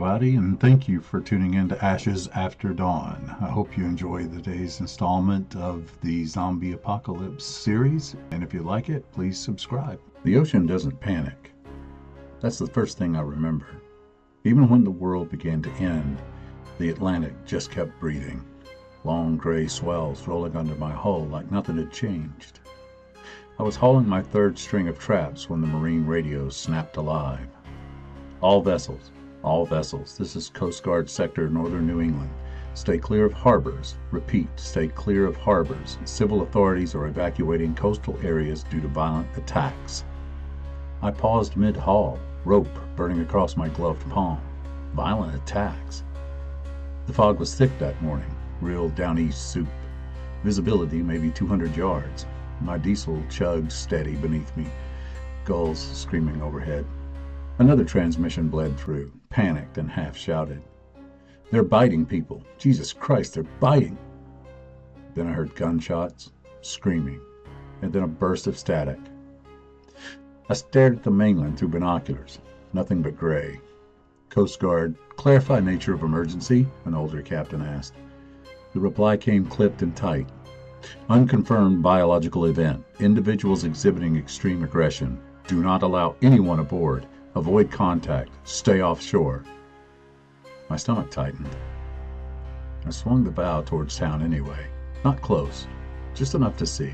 everybody, and thank you for tuning in to Ashes After Dawn. I hope you enjoy today's installment of the Zombie Apocalypse series, and if you like it, please subscribe. The ocean doesn't panic. That's the first thing I remember. Even when the world began to end, the Atlantic just kept breathing. Long gray swells rolling under my hull like nothing had changed. I was hauling my third string of traps when the marine radio snapped alive. All vessels, this is Coast Guard Sector Northern New England. Stay clear of harbors. Repeat, stay clear of harbors. Civil authorities are evacuating coastal areas due to violent attacks. I paused mid-haul, rope burning across my gloved palm. Violent attacks. The fog was thick that morning, real down east soup. Visibility maybe 200 yards. My diesel chugged steady beneath me, gulls screaming overhead. Another transmission bled through, panicked and half-shouted. They're biting people. Jesus Christ, they're biting. Then I heard gunshots, screaming, and then a burst of static. I stared at the mainland through binoculars. Nothing but gray. Coast Guard, clarify nature of emergency, an older captain asked. The reply came clipped and tight. Unconfirmed biological event. Individuals exhibiting extreme aggression. Do not allow anyone aboard. Avoid contact. Stay offshore. My stomach tightened. I swung the bow towards town anyway. Not close, just enough to see.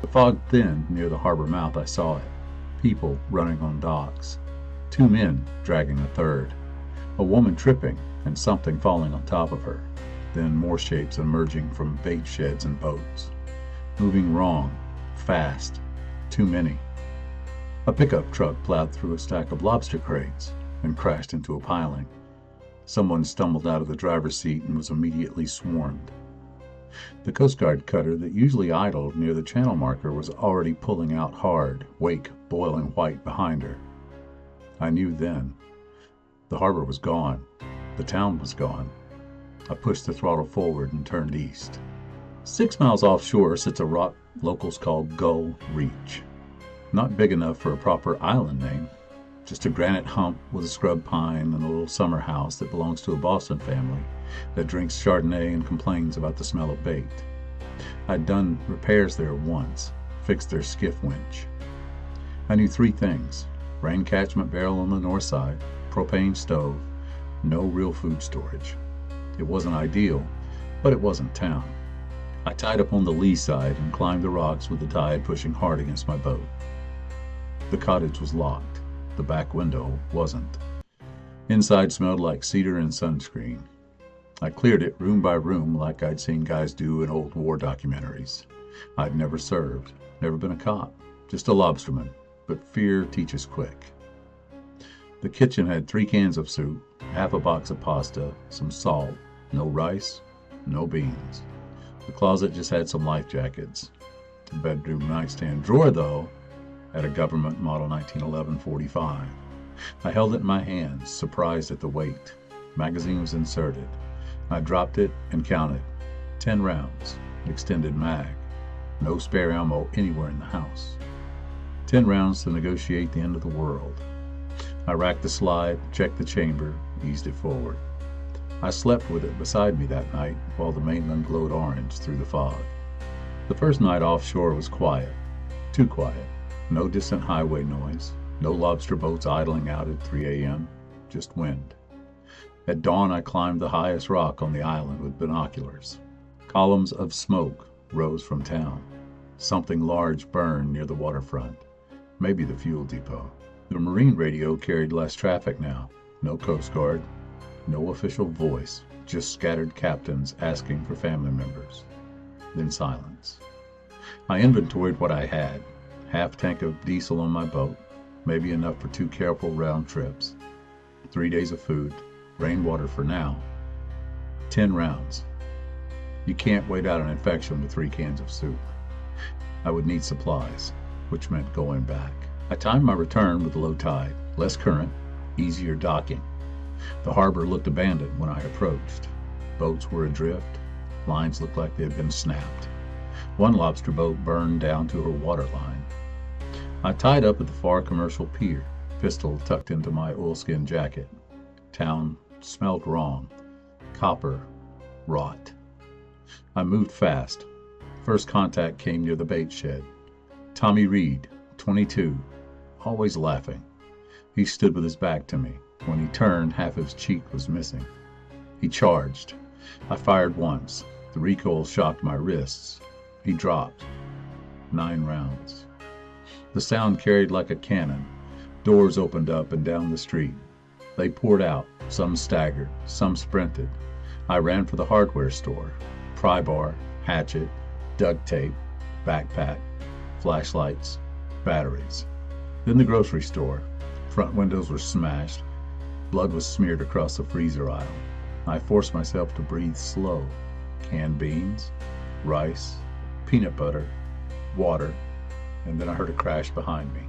The fog thinned near the harbor mouth. I saw it. People running on docks. 2 men dragging a third. A woman tripping and something falling on top of her. Then more shapes emerging from bait sheds and boats. Moving wrong. Fast. Too many. A pickup truck plowed through a stack of lobster crates and crashed into a piling. Someone stumbled out of the driver's seat and was immediately swarmed. The Coast Guard cutter that usually idled near the channel marker was already pulling out hard, wake boiling white behind her. I knew then. The harbor was gone. The town was gone. I pushed the throttle forward and turned east. 6 miles offshore sits a rock locals call Gull Reach. Not big enough for a proper island name. Just a granite hump with a scrub pine and a little summer house that belongs to a Boston family that drinks Chardonnay and complains about the smell of bait. I'd done repairs there once, fixed their skiff winch. I knew 3 things. Rain catchment barrel on the north side, propane stove, no real food storage. It wasn't ideal, but it wasn't town. I tied up on the lee side and climbed the rocks with the tide pushing hard against my boat. The cottage was locked. The back window wasn't. Inside smelled like cedar and sunscreen. I cleared it room by room like I'd seen guys do in old war documentaries. I'd never served, never been a cop, just a lobsterman, but fear teaches quick. The kitchen had 3 cans of soup, half a box of pasta, some salt, no rice, no beans. The closet just had some life jackets. The bedroom nightstand drawer, though, had a government model 1911 45. I held it in my hands, surprised at the weight. Magazine was inserted. I dropped it and counted. 10 rounds, extended mag. No spare ammo anywhere in the house. 10 rounds to negotiate the end of the world. I racked the slide, checked the chamber, eased it forward. I slept with it beside me that night while the mainland glowed orange through the fog. The first night offshore was quiet. Too quiet. No distant highway noise. No lobster boats idling out at 3 a.m. Just wind. At dawn I climbed the highest rock on the island with binoculars. Columns of smoke rose from town. Something large burned near the waterfront. Maybe the fuel depot. The marine radio carried less traffic now. No Coast Guard. No official voice. Just scattered captains asking for family members. Then silence. I inventoried what I had. Half tank of diesel on my boat. Maybe enough for 2 careful round trips. 3 days of food. Rainwater for now. 10 rounds. You can't wait out an infection with 3 cans of soup. I would need supplies, which meant going back. I timed my return with low tide, less current, easier docking. The harbor looked abandoned when I approached. Boats were adrift. Lines looked like they had been snapped. One lobster boat burned down to her waterline. I tied up at the far commercial pier, pistol tucked into my oilskin jacket. Town Smelled wrong. Copper. Rot. I moved fast. First contact came near the bait shed. Tommy Reed, 22, always laughing. He stood with his back to me. When he turned, half his cheek was missing. He charged. I fired once. The recoil shocked my wrists. He dropped. 9 rounds. The sound carried like a cannon. Doors opened up and down the street. They poured out. Some staggered. Some sprinted. I ran for the hardware store. Pry bar, hatchet, duct tape, backpack, flashlights, batteries. Then the grocery store. Front windows were smashed. Blood was smeared across the freezer aisle. I forced myself to breathe slow. Canned beans, rice, peanut butter, water, and then I heard a crash behind me.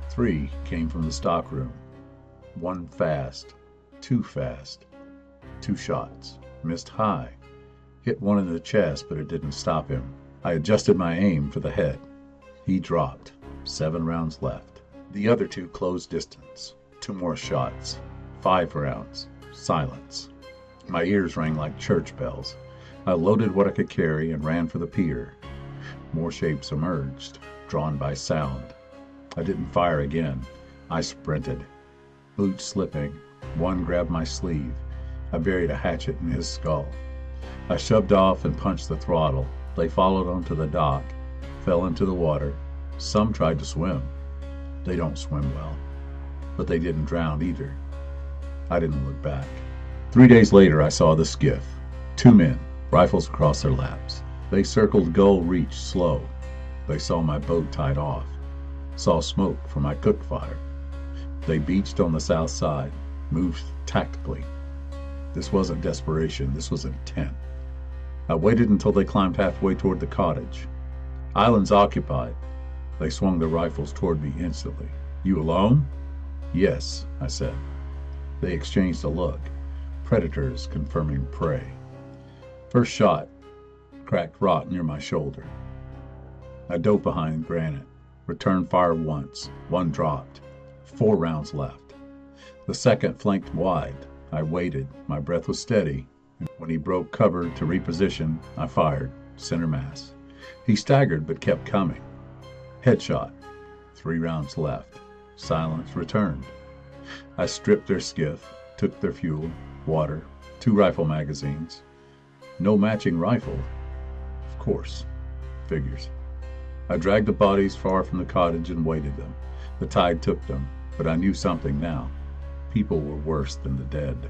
3 came from the stockroom. 1 fast, 2 fast, 2 shots. Missed high. Hit one in the chest, but it didn't stop him. I adjusted my aim for the head. He dropped. 7 rounds left. The other 2 closed distance. 2 more shots. 5 rounds. Silence. My ears rang like church bells. I loaded what I could carry and ran for the pier. More shapes emerged, drawn by sound. I didn't fire again. I sprinted. Boots slipping. One grabbed my sleeve. I buried a hatchet in his skull. I shoved off and punched the throttle. They followed onto the dock, fell into the water. Some tried to swim. They don't swim well. But they didn't drown either. I didn't look back. 3 days later, I saw the skiff. 2 men, rifles across their laps. They circled Gull Reach slow. They saw my boat tied off. Saw smoke from my cook fire. They beached on the south side, moved tactically. This wasn't desperation, this was intent. I waited until they climbed halfway toward the cottage. Island's occupied. They swung their rifles toward me instantly. You alone? Yes, I said. They exchanged a look. Predators confirming prey. First shot, cracked rock near my shoulder. I dove behind granite. Returned fire once. 1 dropped. 4 rounds left. The second flanked wide. I waited. My breath was steady. When he broke cover to reposition, I fired. Center mass. He staggered but kept coming. Headshot. 3 rounds left. Silence returned. I stripped their skiff, took their fuel, water, 2 rifle magazines. No matching rifle. Of course. Figures. I dragged the bodies far from the cottage and weighted them. The tide took them, but I knew something now. People were worse than the dead.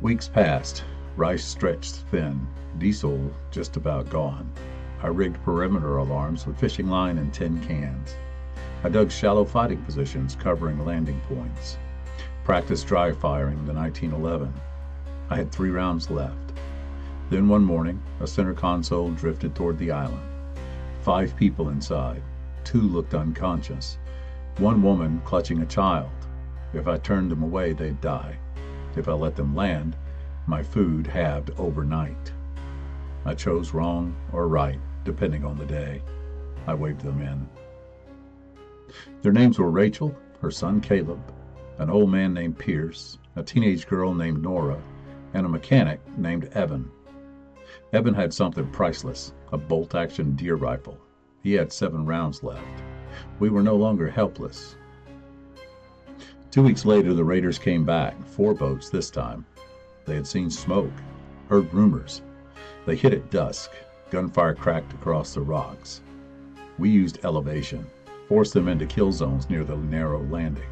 Weeks passed. Rice stretched thin. Diesel just about gone. I rigged perimeter alarms with fishing line and tin cans. I dug shallow fighting positions covering landing points. Practiced dry firing the 1911. I had 3 rounds left. Then one morning, a center console drifted toward the island. 5 people inside. 2 looked unconscious. 1 woman clutching a child. If I turned them away, they'd die. If I let them land, my food halved overnight. I chose wrong or right, depending on the day. I waved them in. Their names were Rachel, her son Caleb, an old man named Pierce, a teenage girl named Nora, and a mechanic named Evan. Evan had something priceless, a bolt-action deer rifle. He had 7 rounds left. We were no longer helpless. 2 weeks later, the raiders came back, 4 boats this time. They had seen smoke, heard rumors. They hit at dusk. Gunfire cracked across the rocks. We used elevation, forced them into kill zones near the narrow landing.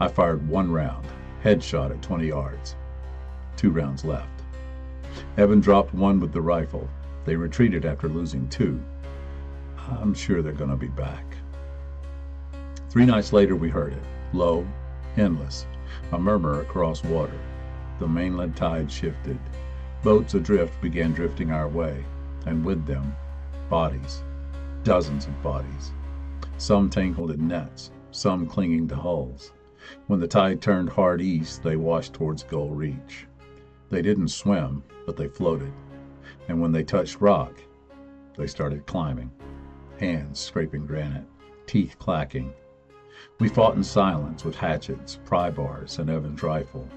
I fired 1 round, headshot at 20 yards. 2 rounds left. Evan dropped 1 with the rifle. They retreated after losing 2. I'm sure they're going to be back. 3 nights later, we heard it. Low, endless, a murmur across water. The mainland tide shifted. Boats adrift began drifting our way, and with them, bodies. Dozens of bodies. Some tangled in nets, some clinging to hulls. When the tide turned hard east, they washed towards Gull Reach. They didn't swim, but they floated. And when they touched rock, they started climbing. Hands scraping granite, teeth clacking. We fought in silence with hatchets, pry bars, and Evan's rifle.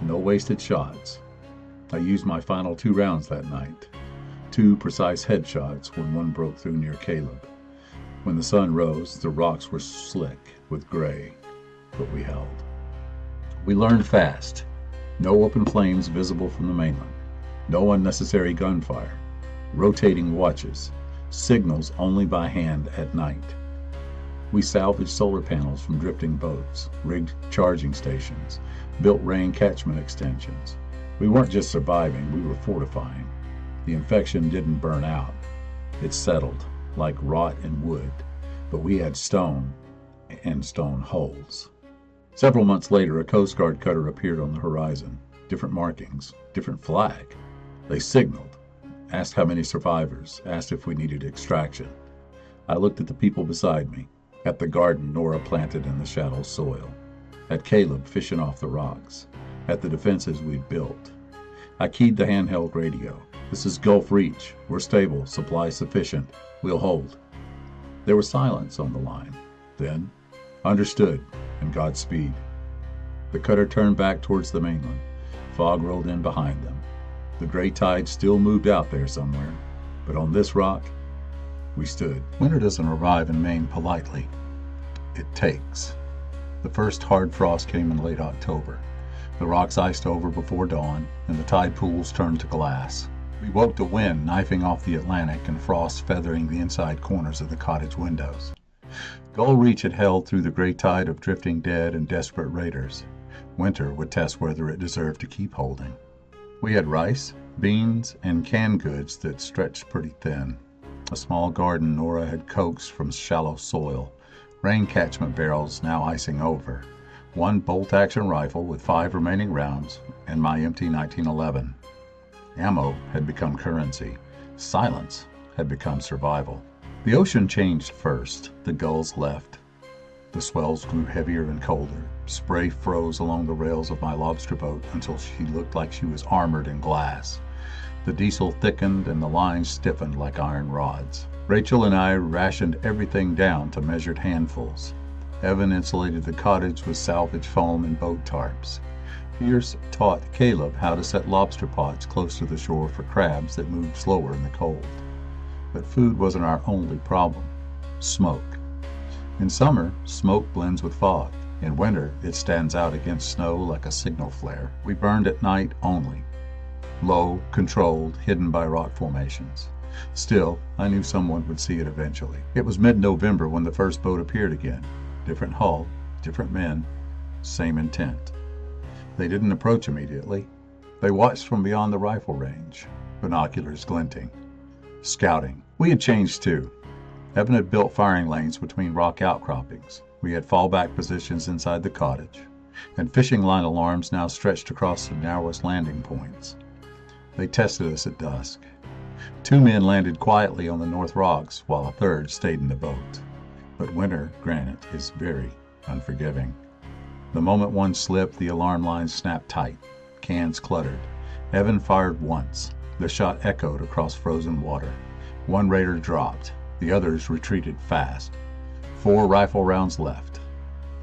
No wasted shots. I used my final 2 rounds that night. 2 precise headshots when one broke through near Caleb. When the sun rose, the rocks were slick with gray, but we held. We learned fast. No open flames visible from the mainland. No unnecessary gunfire. Rotating watches. Signals only by hand at night. We salvaged solar panels from drifting boats, rigged charging stations, built rain catchment extensions. We weren't just surviving, we were fortifying. The infection didn't burn out. It settled, like rot in wood, but we had stone and stone holes. Several months later, a Coast Guard cutter appeared on the horizon. Different markings, different flag. They signaled, asked how many survivors, asked if we needed extraction. I looked at the people beside me, at the garden Nora planted in the shallow soil, at Caleb fishing off the rocks, at the defenses we'd built. I keyed the handheld radio. This is Gull Reach. We're stable, supplies sufficient. We'll hold. There was silence on the line. Then, understood, and Godspeed. The cutter turned back towards the mainland. Fog rolled in behind them. The gray tide still moved out there somewhere, but on this rock, we stood. Winter doesn't arrive in Maine politely. It takes. The first hard frost came in late October. The rocks iced over before dawn, and the tide pools turned to glass. We woke to wind knifing off the Atlantic and frost feathering the inside corners of the cottage windows. Gull Reach had held through the gray tide of drifting dead and desperate raiders. Winter would test whether it deserved to keep holding. We had rice, beans, and canned goods that stretched pretty thin. A small garden Nora had coaxed from shallow soil, rain catchment barrels now icing over, 1 bolt-action rifle with 5 remaining rounds, and my empty 1911. Ammo had become currency. Silence had become survival. The ocean changed first. The gulls left. The swells grew heavier and colder. Spray froze along the rails of my lobster boat until she looked like she was armored in glass. The diesel thickened and the lines stiffened like iron rods. Rachel and I rationed everything down to measured handfuls. Evan insulated the cottage with salvage foam and boat tarps. Pierce taught Caleb how to set lobster pots close to the shore for crabs that moved slower in the cold. But food wasn't our only problem. Smoke. In summer, smoke blends with fog. In winter, it stands out against snow like a signal flare. We burned at night only. Low, controlled, hidden by rock formations. Still, I knew someone would see it eventually. It was mid-November when the first boat appeared again. Different hull, different men, same intent. They didn't approach immediately. They watched from beyond the rifle range, binoculars glinting. Scouting. We had changed too. Evan had built firing lanes between rock outcroppings. We had fallback positions inside the cottage, and fishing line alarms now stretched across the narrowest landing points. They tested us at dusk. 2 men landed quietly on the North Rocks, while a third stayed in the boat. But winter, granted, is very unforgiving. The moment one slipped, the alarm lines snapped tight. Cans cluttered. Evan fired once. The shot echoed across frozen water. 1 raider dropped. The others retreated fast. 4 rifle rounds left.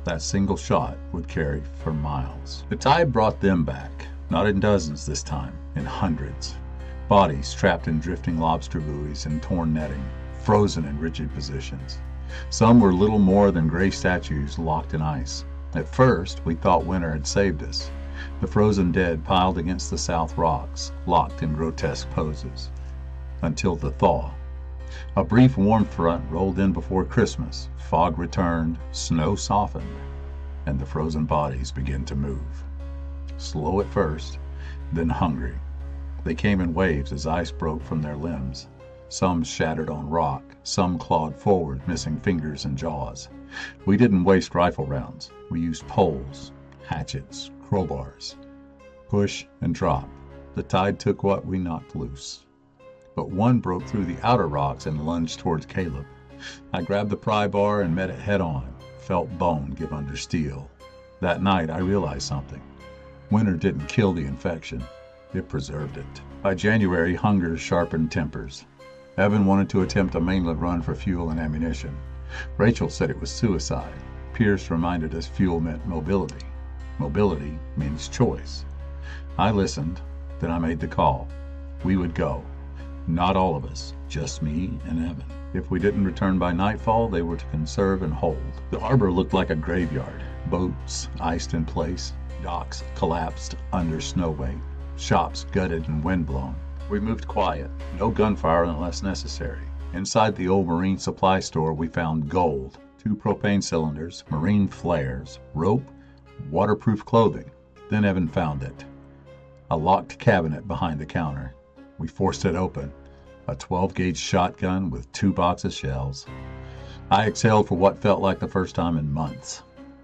That single shot would carry for miles. The tide brought them back, not in dozens this time, in hundreds. Bodies trapped in drifting lobster buoys and torn netting, frozen in rigid positions. Some were little more than gray statues locked in ice. At first, we thought winter had saved us. The frozen dead piled against the south rocks, locked in grotesque poses. Until the thaw. A brief warm front rolled in before Christmas. Fog returned, snow softened, and the frozen bodies began to move. Slow at first, then hungry. They came in waves as ice broke from their limbs. Some shattered on rock, some clawed forward, missing fingers and jaws. We didn't waste rifle rounds. We used poles, hatchets, crowbars. Push and drop. The tide took what we knocked loose. But one broke through the outer rocks and lunged towards Caleb. I grabbed the pry bar and met it head on, felt bone give under steel. That night I realized something. Winter didn't kill the infection. It preserved it. By January, hunger sharpened tempers. Evan wanted to attempt a mainland run for fuel and ammunition. Rachel said it was suicide. Pierce reminded us fuel meant mobility. Mobility means choice. I listened, then I made the call. We would go. Not all of us, just me and Evan. If we didn't return by nightfall, they were to conserve and hold. The harbor looked like a graveyard. Boats iced in place, docks collapsed under snow weight, shops gutted and windblown. We moved quiet, no gunfire unless necessary. Inside the old marine supply store, we found gold, 2 propane cylinders, marine flares, rope, waterproof clothing. Then Evan found it. A locked cabinet behind the counter. We forced it open. A 12-gauge shotgun with 2 boxes of shells. I exhaled for what felt like the first time in months.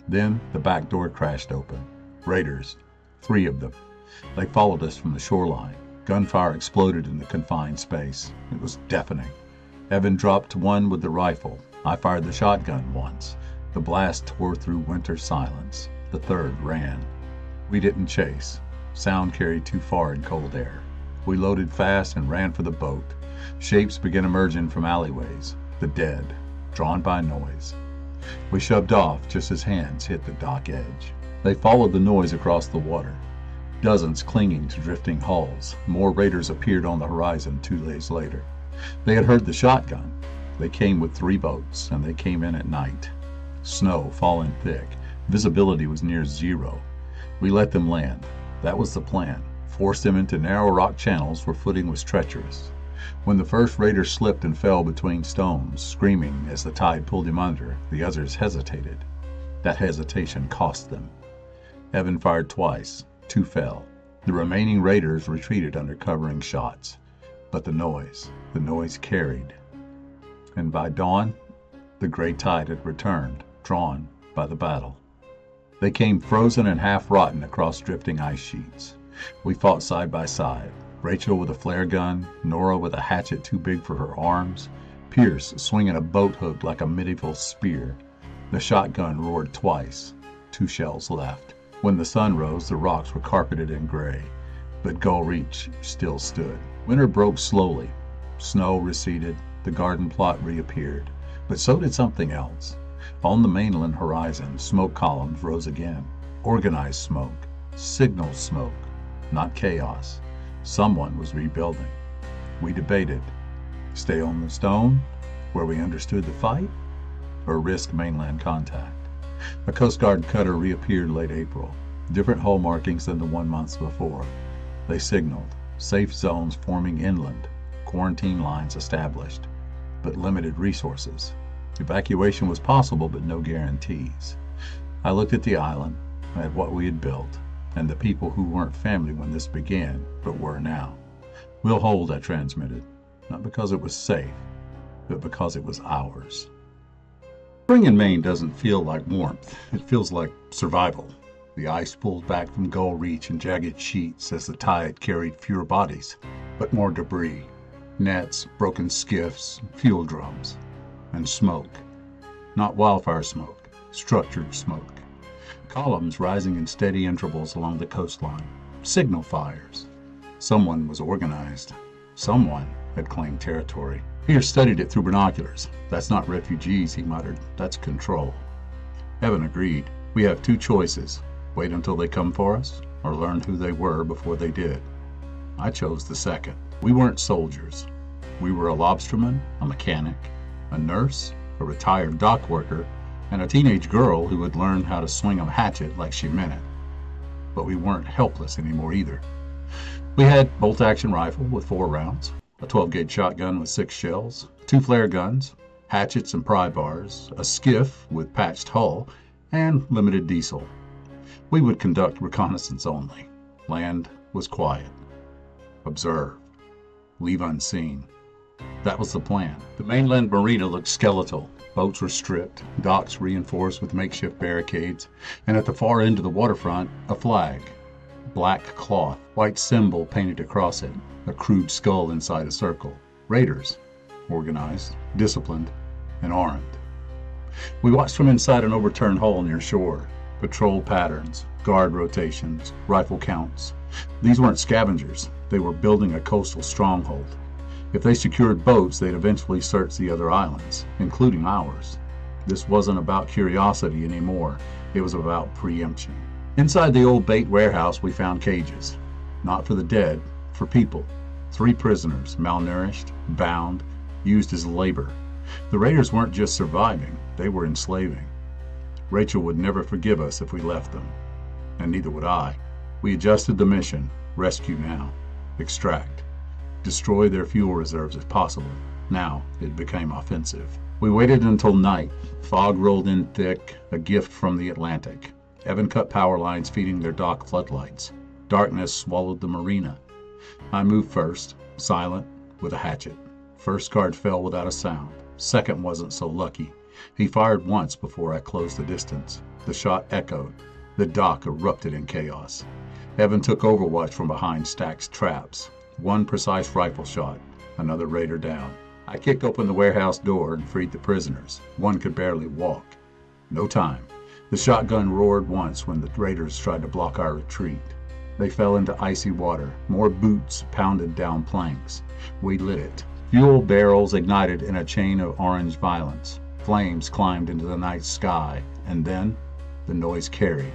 Then the back door crashed open. Raiders, 3 of them. They followed us from the shoreline. Gunfire exploded in the confined space. It was deafening. Evan dropped one with the rifle. I fired the shotgun once. The blast tore through winter silence. The third ran. We didn't chase. Sound carried too far in cold air. We loaded fast and ran for the boat. Shapes began emerging from alleyways. The dead, drawn by noise. We shoved off just as hands hit the dock edge. They followed the noise across the water. Dozens clinging to drifting hulls. More raiders appeared on the horizon 2 days later. They had heard the shotgun. They came with 3 boats, and they came in at night. Snow falling thick. Visibility was near 0. We let them land. That was the plan. Force them into narrow rock channels where footing was treacherous. When the first raider slipped and fell between stones, screaming as the tide pulled him under, the others hesitated. That hesitation cost them. Evan fired twice. 2 fell. The remaining raiders retreated under covering shots. But the noise carried. And by dawn, the gray tide had returned, drawn by the battle. They came frozen and half rotten across drifting ice sheets. We fought side by side. Rachel with a flare gun, Nora with a hatchet too big for her arms, Pierce swinging a boat hook like a medieval spear. The shotgun roared twice. 2 shells left. When the sun rose, the rocks were carpeted in gray, but Gull Reach still stood. Winter broke slowly. Snow receded. The garden plot reappeared. But so did something else. On the mainland horizon, smoke columns rose again. Organized smoke. Signal smoke. Not chaos. Someone was rebuilding. We debated. Stay on the stone, where we understood the fight, or risk mainland contact. A Coast Guard cutter reappeared late April. Different hull markings than the 1 month before. They signaled. Safe zones forming inland. Quarantine lines established. But limited resources. Evacuation was possible, but no guarantees. I looked at the island, at what we had built, and the people who weren't family when this began, but were now. We'll hold, I transmitted. Not because it was safe, but because it was ours. Spring in Maine doesn't feel like warmth. It feels like survival. The ice pulled back from Gull Reach in jagged sheets as the tide carried fewer bodies, but more debris. Nets, broken skiffs, fuel drums, and smoke. Not wildfire smoke, structured smoke. Columns rising in steady intervals along the coastline. Signal fires. Someone was organized. Someone had claimed territory. Pierce studied it through binoculars. That's not refugees, he muttered. That's control. Evan agreed. We have 2 choices. Wait until they come for us, or learn who they were before they did. I chose the second. We weren't soldiers. We were a lobsterman, a mechanic, a nurse, a retired dock worker, and a teenage girl who had learned how to swing a hatchet like she meant it. But we weren't helpless anymore either. We had bolt-action rifle with 4 rounds, a 12-gauge shotgun with 6 shells, 2 flare guns, hatchets and pry bars, a skiff with patched hull, and limited diesel. We would conduct reconnaissance only. Land was quiet. Observe. Leave unseen. That was the plan. The mainland marina looked skeletal. Boats were stripped, docks reinforced with makeshift barricades, and at the far end of the waterfront, a flag. Black cloth, white symbol painted across it, a crude skull inside a circle. Raiders, organized, disciplined, and armed. We watched from inside an overturned hull near shore. Patrol patterns, guard rotations, rifle counts. These weren't scavengers. They were building a coastal stronghold. If they secured boats, they'd eventually search the other islands, including ours. This wasn't about curiosity anymore. It was about preemption. Inside the old bait warehouse, we found cages. Not for the dead, for people. 3 prisoners, malnourished, bound, used as labor. The raiders weren't just surviving, they were enslaving. Rachel would never forgive us if we left them, and neither would I. We adjusted the mission: rescue now, extract, destroy their fuel reserves if possible. Now it became offensive. We waited until night. Fog rolled in thick, a gift from the Atlantic. Evan cut power lines feeding their dock floodlights. Darkness swallowed the marina. I moved first, silent, with a hatchet. First guard fell without a sound. Second wasn't so lucky. He fired once before I closed the distance. The shot echoed. The dock erupted in chaos. Evan took overwatch from behind stacked traps. One precise rifle shot, another raider down. I kicked open the warehouse door and freed the prisoners. One could barely walk. No time. The shotgun roared once when the raiders tried to block our retreat. They fell into icy water. More boots pounded down planks. We lit it. Fuel barrels ignited in a chain of orange violence. Flames climbed into the night sky, and then the noise carried.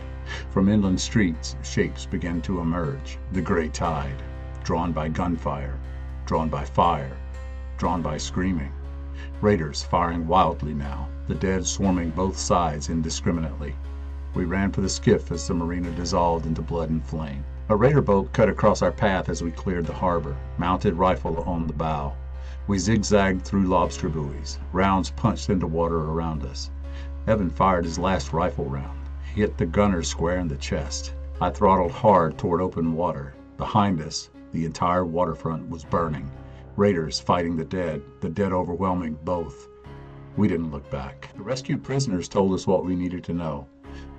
From inland streets, shapes began to emerge. The gray tide, drawn by gunfire, drawn by fire, drawn by screaming. Raiders firing wildly now, the dead swarming both sides indiscriminately. We ran for the skiff as the marina dissolved into blood and flame. A raider boat cut across our path as we cleared the harbor, mounted rifle on the bow. We zigzagged through lobster buoys. Rounds punched into water around us. Evan fired his last rifle round. He hit the gunner square in the chest. I throttled hard toward open water. Behind us, the entire waterfront was burning. Raiders fighting the dead overwhelming both. We didn't look back. The rescued prisoners told us what we needed to know.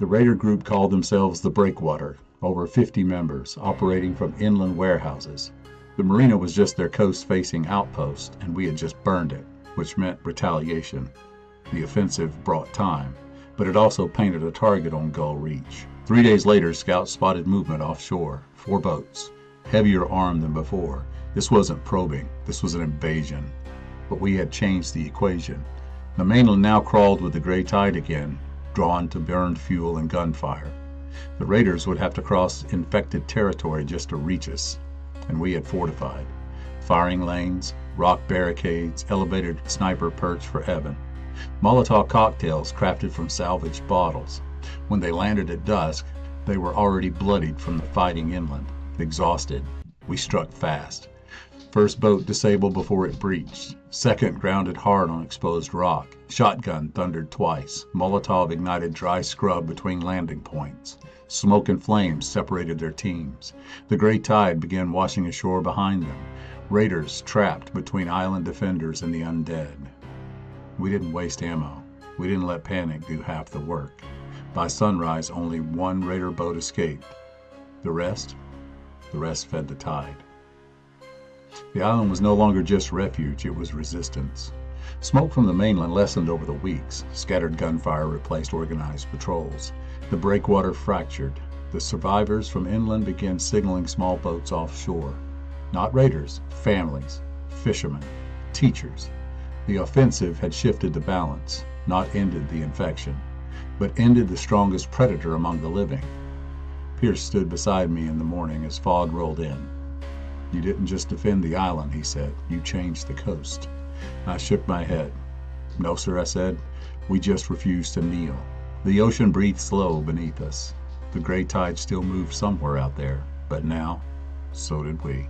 The raider group called themselves the Breakwater, over 50 members, operating from inland warehouses. The marina was just their coast-facing outpost, and we had just burned it, which meant retaliation. The offensive brought time, but it also painted a target on Gull Reach. 3 days later, scouts spotted movement offshore. 4 boats, heavier armed than before. This wasn't probing, this was an invasion. But we had changed the equation. The mainland now crawled with the gray tide again, drawn to burned fuel and gunfire. The raiders would have to cross infected territory just to reach us, and we had fortified. Firing lanes, rock barricades, elevated sniper perch for Evan. Molotov cocktails crafted from salvaged bottles. When they landed at dusk, they were already bloodied from the fighting inland. Exhausted, we struck fast. First boat disabled before it breached. Second grounded hard on exposed rock. Shotgun thundered twice. Molotov ignited dry scrub between landing points. Smoke and flames separated their teams. The gray tide began washing ashore behind them. Raiders trapped between island defenders and the undead. We didn't waste ammo. We didn't let panic do half the work. By sunrise, only 1 raider boat escaped. The rest fed the tide. The island was no longer just refuge, it was resistance. Smoke from the mainland lessened over the weeks. Scattered gunfire replaced organized patrols. The breakwater fractured. The survivors from inland began signaling small boats offshore. Not raiders, families, fishermen, teachers. The offensive had shifted the balance, not ended the infection, but ended the strongest predator among the living. Pierce stood beside me in the morning as fog rolled in. "You didn't just defend the island," he said. "You changed the coast." I shook my head. "No, sir," I said. "We just refused to kneel." The ocean breathed slow beneath us. The gray tide still moved somewhere out there, but now, so did we.